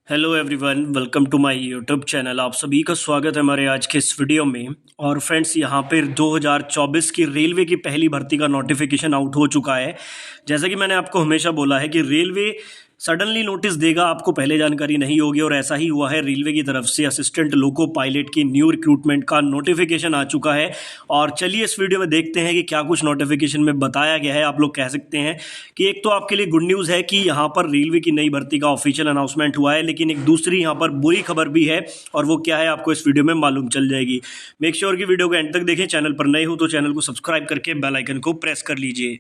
Hello everyone, welcome to my YouTube channel. आप सभी का स्वागत है हमारे आज के इस वीडियो में। और फ्रेंड्स, यहाँ पर 2024 की रेलवे की पहली भर्ती का नोटिफिकेशन आउट हो चुका है। जैसा कि मैंने आपको हमेशा बोला है कि रेलवे सडनली नोटिस देगा, आपको पहले जानकारी नहीं होगी, और ऐसा ही हुआ है। रेलवे की तरफ से असिस्टेंट लोको पायलट की न्यू रिक्रूटमेंट का नोटिफिकेशन आ चुका है। और चलिए इस वीडियो में देखते हैं कि क्या कुछ नोटिफिकेशन में बताया गया है। आप लोग कह सकते हैं कि एक तो आपके लिए गुड न्यूज़ है कि यहाँ पर रेलवे की नई भर्ती का ऑफिशियल अनाउंसमेंट हुआ है, लेकिन एक दूसरी यहाँ पर बुरी खबर भी है, और वो क्या है आपको इस वीडियो में मालूम चल जाएगी। मेक श्योर कि वीडियो को एंड तक देखें। चैनल पर नए हो तो चैनल को सब्सक्राइब करके बेल आइकन को प्रेस कर लीजिए।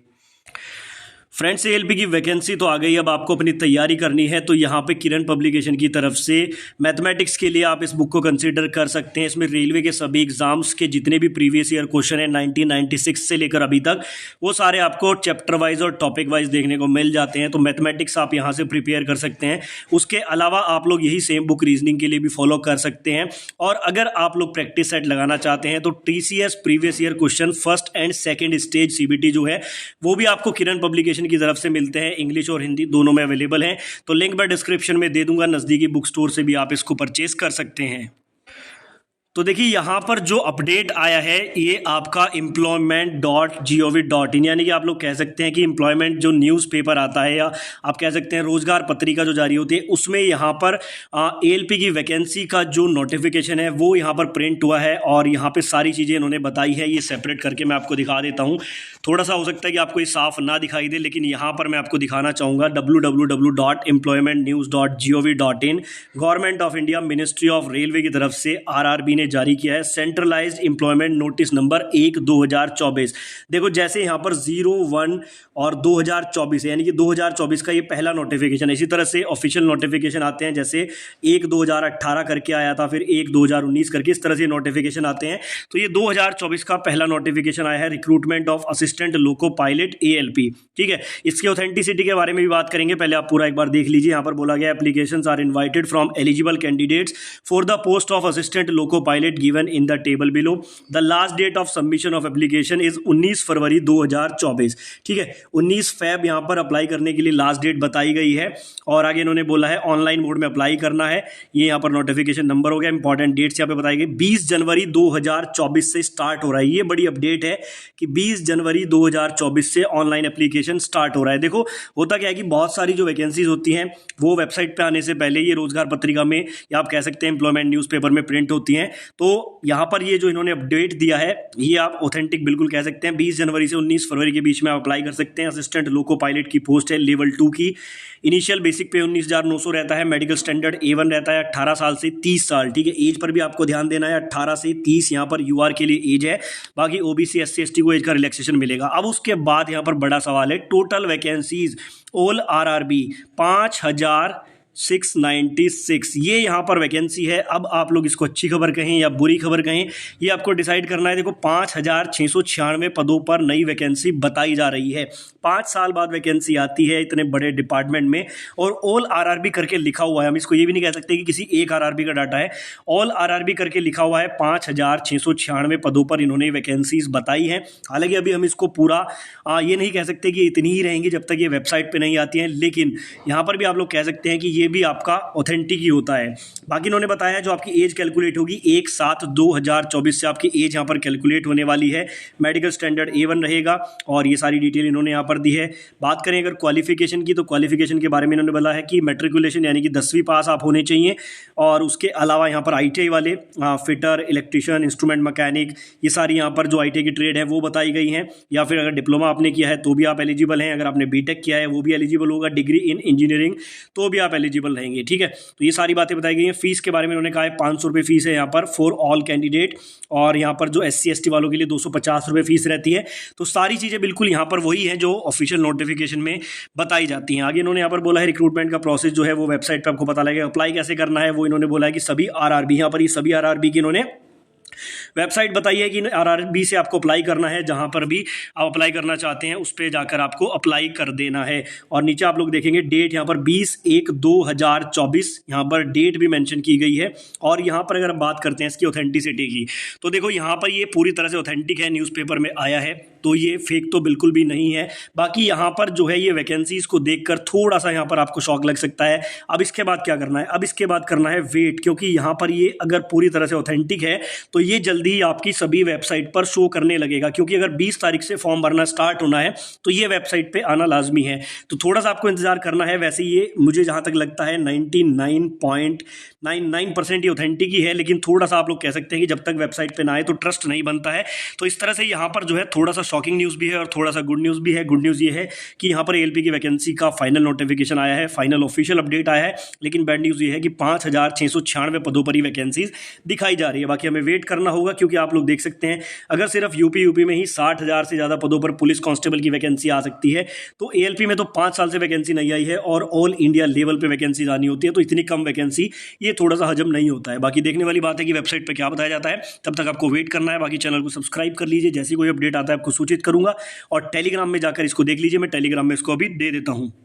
फ्रेंड्स, एएलपी की वैकेंसी तो आ गई, अब आपको अपनी तैयारी करनी है। तो यहाँ पे किरण पब्लिकेशन की तरफ से मैथमेटिक्स के लिए आप इस बुक को कंसीडर कर सकते हैं। इसमें रेलवे के सभी एग्जाम्स के जितने भी प्रीवियस ईयर क्वेश्चन है 1996 से लेकर अभी तक, वो सारे आपको चैप्टर वाइज और टॉपिक वाइज देखने को मिल जाते हैं। तो मैथमेटिक्स आप यहाँ से प्रिपेयर कर सकते हैं। उसके अलावा आप लोग यही सेम बुक रीजनिंग के लिए भी फॉलो कर सकते हैं। और अगर आप लोग प्रैक्टिस सेट लगाना चाहते हैं तो TCS previous year question first and second stage CBT जो है वो भी आपको किरण पब्लिकेशन की तरफ से मिलते हैं। इंग्लिश और हिंदी दोनों में अवेलेबल हैं। तो लिंक मैं डिस्क्रिप्शन में दे दूंगा, नज़दीकी बुक स्टोर से भी आप इसको परचेज कर सकते हैं। तो देखिए, यहाँ पर जो अपडेट आया है ये आपका employment.gov.in, यानी कि आप लोग कह सकते हैं कि एम्प्लॉयमेंट जो न्यूज़पेपर आता है, या आप कह सकते हैं रोजगार पत्रिका जो जारी होती है, उसमें यहाँ पर एएलपी की वैकेंसी का जो नोटिफिकेशन है वो यहाँ पर प्रिंट हुआ है। और यहाँ पे सारी चीज़ें इन्होंने बताई है। ये सेपरेट करके मैं आपको दिखा देता हूँ। थोड़ा सा हो सकता है कि आपको ये साफ ना दिखाई दे, लेकिन यहाँ पर मैं आपको दिखाना चाहूँगा www.employmentnews.gov.in। Government of India, ministry of railway की तरफ से आरआरबी ने जारी किया है सेंट्रलाइज्ड एम्प्लॉयमेंट नोटिस नंबर 1/2024। देखो, जैसे यहाँ पर 01 और 2024 यानी कि 2024 का ये पहला नोटिफिकेशन है। इसी तरह से ऑफिशियल नोटिफिकेशन आते हैं, जैसे 1/2018 करके आया था, फिर 1/2019 करके, इस तरह से नोटिफिकेशन आते हैं। तो ये 2024 का पहला नोटिफिकेशन आया है, recruitment of assistant loco pilot ALP. ठीक है, इसकी ऑथेंटिसिटी के बारे में भी बात करेंगे। पहले आप पूरा एक बार देख लीजिए। यहाँ पर बोला गया applications are invited from eligible candidates for the post of assistant loco pilot given in the table below. The last date of submission of application is 19 February 2024। ठीक है, 19 फैब यहाँ पर अप्लाई करने के लिए लास्ट डेट बताई गई है। और आगे इन्होंने बोला है ऑनलाइन मोड में अप्लाई करना है। ये यहाँ पर नोटिफिकेशन नंबर हो गया। इंपॉर्टेंट डेट्स यहाँ पे बताई गई, 20 जनवरी 2024 से स्टार्ट हो रहा है। ये बड़ी अपडेट है कि 20 जनवरी 2024 से ऑनलाइन एप्लीकेशन स्टार्ट हो रहा है। देखो, होता क्या है कि बहुत सारी जो वैकेंसीज होती हैं वो वेबसाइट पे आने से पहले ये रोजगार पत्रिका में, या आप कह सकते हैं एम्प्लॉयमेंट न्यूज़पेपर में प्रिंट होती हैं। तो यहाँ पर ये जो इन्होंने अपडेट दिया है ये आप ऑथेंटिक बिल्कुल कह सकते हैं। 20 जनवरी से 19 फरवरी के बीच में आप अप्लाई कर सकते हैं। असिस्टेंट लोको पायलट की पोस्ट है लेवल 2 की। इनिशियल बेसिक पे 19,900 रहता है। मेडिकल स्टैंडर्ड A1 रहता है 18 साल से 30 साल। ठीक है, एज पर भी आपको ध्यान देना है, 18 से 30 यहाँ पर यूआर के लिए एज है। बाकी ओबीसी SC ST को एज का रिलैक्सेशन मिलेगा। अब उसके बाद यहाँ पर बड़ा सवाल है, टोटल वैकेंसीज ऑल आरआरबी 5,696 ये यहाँ पर वैकेंसी है। अब आप लोग इसको अच्छी खबर कहें या बुरी खबर कहें, ये आपको डिसाइड करना है। देखो, 5,696 पदों पर नई वैकेंसी बताई जा रही है। 5 साल बाद वैकेंसी आती है इतने बड़े डिपार्टमेंट में, और ऑल आरआरबी करके लिखा हुआ है। हम इसको ये भी नहीं कह सकते कि किसी एक आरआरबी का डाटा है, ऑल आरआरबी करके लिखा हुआ है। 5,696 पदों पर इन्होंने वैकेंसीज बताई हैं। हालांकि अभी हम इसको पूरा ये नहीं कह सकते कि इतनी ही रहेंगी जब तक ये वेबसाइट पर नहीं आती हैं, लेकिन यहाँ पर भी आप लोग कह सकते हैं कि ये भी आपका ऑथेंटिक ही होता है। बाकी इन्होंने बताया जो आपकी एज कैलकुलेट होगी 1/7/2024 से आपकी एज यहाँ पर कैलकुलेट होने वाली है। मेडिकल स्टैंडर्ड A1 रहेगा, और ये सारी डिटेल इन्होंने यहाँ पर दी है। बात करें अगर क्वालिफिकेशन की, तो क्वालिफिकेशन के बारे में इन्होंने बोला है कि मैट्रिकुलेशन यानी कि 10वीं पास आप होने चाहिए। और उसके अलावा यहाँ पर ITI वाले फिटर, इलेक्ट्रीशियन, इंस्ट्रूमेंट मैकेनिक, ये सारी यहाँ पर जो ITI की ट्रेड है वो बताई गई हैं। या फिर अगर डिप्लोमा आपने किया है तो भी आप एलिजिबल हैं। अगर आपने बीटेक किया है वो भी एलिजिबल होगा। डिग्री इन इंजीनियरिंग तो भी आप एलिजिबल रहेंगे। ठीक है, तो ये सारी बातें बताई गई हैं। फीस के बारे में उन्होंने कहा है 500 रुपये फीस है यहाँ पर फॉर ऑल कैंडिडेट, और यहाँ पर जो SC ST वालों के लिए 250 रुपये फीस रहती है। तो सारी चीज़ें बिल्कुल यहाँ पर वही है जो ऑफिशियल नोटिफिकेशन में बताई जाती हैं। आगे इन्होंने यहाँ पर बोला है रिक्रूटमेंट का प्रोसेस जो है वो वेबसाइट पर आपको पता लगेगा। अप्लाई कैसे करना है वो इन्होंने बोला है कि सभी आरआरबी, यहाँ पर ये सभी आरआरबी की इन्होंने वेबसाइट बताई है कि आरआरबी से आपको अप्लाई करना है। जहां पर भी आप अप्लाई करना चाहते हैं उस पर जाकर आपको अप्लाई कर देना है। और नीचे आप लोग देखेंगे डेट यहाँ पर 20/1/2024 यहाँ पर डेट भी मेंशन की गई है। और यहाँ पर अगर हम बात करते हैं इसकी ऑथेंटिसिटी की, तो देखो यहाँ पर ये पूरी तरह से ऑथेंटिक है, न्यूज़पेपर में आया है। तो ये फेक तो बिल्कुल भी नहीं है। बाकी यहाँ पर जो है ये वैकेंसीज को देखकर थोड़ा सा यहाँ पर आपको शॉक लग सकता है। अब इसके बाद क्या करना है, अब इसके बाद करना है वेट, क्योंकि यहाँ पर ये अगर पूरी तरह से ऑथेंटिक है तो ये जल्दी ही आपकी सभी वेबसाइट पर शो करने लगेगा, क्योंकि अगर 20 तारीख से फॉर्म भरना स्टार्ट होना है तो ये वेबसाइट पे आना लाजमी है। तो थोड़ा सा आपको इंतजार करना है। वैसे ये मुझे जहाँ तक लगता है 99.99% ये ऑथेंटिक ही है, लेकिन थोड़ा सा आप लोग कह सकते हैं कि जब तक वेबसाइट पे ना आए तो ट्रस्ट नहीं बनता है। तो इस तरह से यहाँ पर जो है थोड़ा सा शॉकिंग न्यूज़ भी है और थोड़ा सा गुड न्यूज़ भी है। गुड न्यूज़ ये है कि यहाँ पर एएलपी की वैकेंसी का फाइनल नोटिफिकेशन आया है, फाइनल ऑफिशियल अपडेट आया है। लेकिन बैड न्यूज़ ये है कि 5,696 पदों पर ही वैकेंसीज दिखाई जा रही है। बाकी हमें वेट करना होगा, क्योंकि आप लोग देख सकते हैं अगर सिर्फ यूपी में ही 60,000 से ज़्यादा पदों पर पुलिस कांस्टेबल की वैकेंसी आ सकती है, तो एएलपी में तो 5 साल से वैकेंसी नहीं आई है और ऑल इंडिया लेवल पे वैकेंसीज आनी होती है, तो इतनी कम वैकेंसी ये थोड़ा सा हजम नहीं होता है। बाकी देखने वाली बात है कि वेबसाइट पे क्या बताया जाता है, तब तक आपको वेट करना है। बाकी चैनल को सब्सक्राइब कर लीजिए, जैसी कोई अपडेट आता है आपको सूचित करूंगा, और टेलीग्राम में जाकर इसको देख लीजिए, मैं टेलीग्राम में इसको अभी दे देता हूँ।